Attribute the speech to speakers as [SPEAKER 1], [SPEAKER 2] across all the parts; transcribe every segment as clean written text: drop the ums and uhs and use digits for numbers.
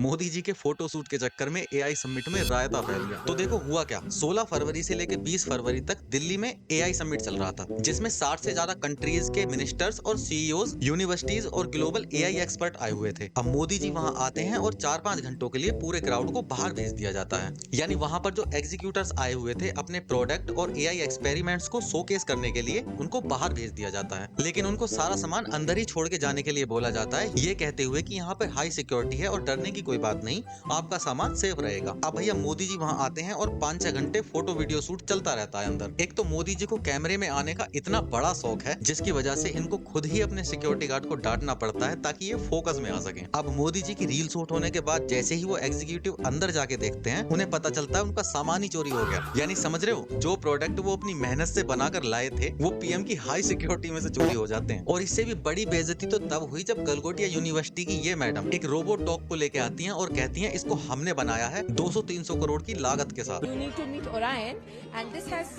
[SPEAKER 1] मोदी जी के photo shoot के चक्कर में एआई समिट में रायता फैल गया। तो देखो हुआ क्या, 16 फरवरी से लेकर 20 फरवरी तक दिल्ली में एआई समिट चल रहा था, जिसमें 60 से ज्यादा कंट्रीज के मिनिस्टर्स और सीईओज, यूनिवर्सिटीज और ग्लोबल एआई एक्सपर्ट आए हुए थे। अब मोदी जी वहां आते हैं और 4-5 घंटों के लिए पूरे क्राउड को बाहर भेज दिया जाता है। यानी वहां पर जो एग्जीक्यूटर्स आए हुए थे अपने प्रोडक्ट और एआई एक्सपेरिमेंट्स को शोकेस करने के लिए, उनको बाहर भेज दिया जाता है। लेकिन उनको सारा सामान अंदर ही छोड़ के जाने के लिए बोला जाता है, ये कहते हुए कि यहाँ पे हाई सिक्योरिटी है और डरने की कोई बात नहीं, आपका सामान सेफ रहेगा। अब भैया मोदी जी वहां आते हैं और 5-6 घंटे फोटो वीडियो शूट चलता रहता है अंदर। एक तो मोदी जी को कैमरे में आने का इतना बड़ा शौक है, जिसकी वजह से इनको खुद ही अपने सिक्योरिटी गार्ड को डांटना पड़ता है ताकि ये फोकस में आ सके। अब मोदी जी की रील शूट होने के बाद जैसे ही वो एग्जीक्यूटिव अंदर जाके देखते हैं, उन्हें पता चलता है उनका सामान ही चोरी हो गया। यानी समझ रहे हो, जो प्रोडक्ट वो अपनी मेहनत से बनाकर लाए थे, वो पीएम की हाई सिक्योरिटी में से चोरी हो जाते हैं। और इससे भी बड़ी बेइज्जती तो तब हुई जब गलगोटिया यूनिवर्सिटी की ये मैडम एक रोबोट डॉग को लेके आती हैं और कहती हैं इसको हमने बनाया है 200-300 करोड़ की लागत के साथ।
[SPEAKER 2] You need to meet Orion, and this has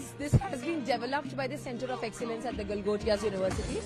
[SPEAKER 2] been developed by the Center of Excellence at the Galgotias University.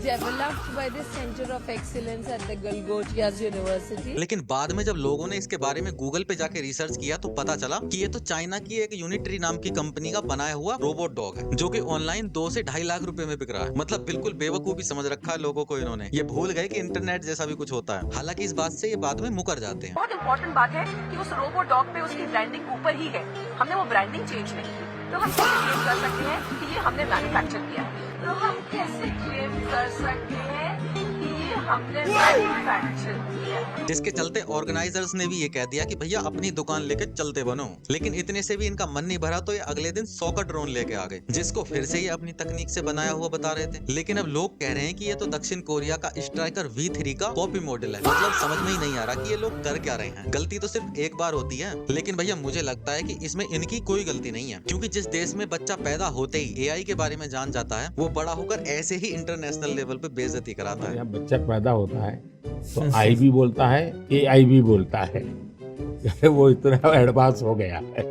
[SPEAKER 2] Developed by the Center of Excellence at the Galgotias University.
[SPEAKER 1] लेकिन बाद में जब लोगों ने इसके बारे में गूगल पे जाके रिसर्च किया तो पता चला कि ये तो चाइना की एक यूनिट्री नाम की कंपनी का बनाया हुआ रोबोट डॉग है, जो कि ऑनलाइन 2 से 2.5 लाख रुपए में बिक रहा है। मतलब बिल्कुल बेवकूफी समझ रखा है लोगों को इन्होंने। ये भूल गए कि इंटरनेट जैसा भी कुछ होता है। हालांकि इस बात से ये बाद में मुकर जाते हैं।
[SPEAKER 3] बहुत इम्पोर्टेंट बात है कि उस रोबो डॉग पे उसकी ब्रांडिंग ऊपर ही है, हमने वो ब्रांडिंग चेंज नहीं की। तो हम कैसे क्लेम कर सकते हैं कि ये हमने मैन्युफैक्चर किया है? तो हम कैसे क्लेम कर सकते हैं कि ये हमने मैन्युफैक्चर किया है?
[SPEAKER 1] जिसके चलते ऑर्गेनाइजर्स ने भी ये कह दिया कि भैया अपनी दुकान लेके चलते बनो। लेकिन इतने से भी इनका मन नहीं भरा तो ये अगले दिन 100 का ड्रोन लेके आ गए, जिसको फिर से ये अपनी तकनीक से बनाया हुआ बता रहे थे। लेकिन अब लोग कह रहे हैं कि ये तो दक्षिण कोरिया का स्ट्राइकर V3 का कॉपी मॉडल है। मतलब समझ में ही नहीं आ रहा कि ये लोग कर क्या रहे हैं। गलती तो सिर्फ एक बार होती है, लेकिन भैया मुझे लगता है कि इसमें इनकी कोई गलती नहीं है, क्योंकि जिस देश में बच्चा पैदा होते ही एआई के बारे में जान जाता है, वो बड़ा होकर ऐसे ही इंटरनेशनल लेवल पे बेइज्जती कराता है।
[SPEAKER 4] यहाँ बच्चा पैदा होता है तो आई भी बोलता है, एआई भी बोलता है। वो इतना एडवांस हो गया है।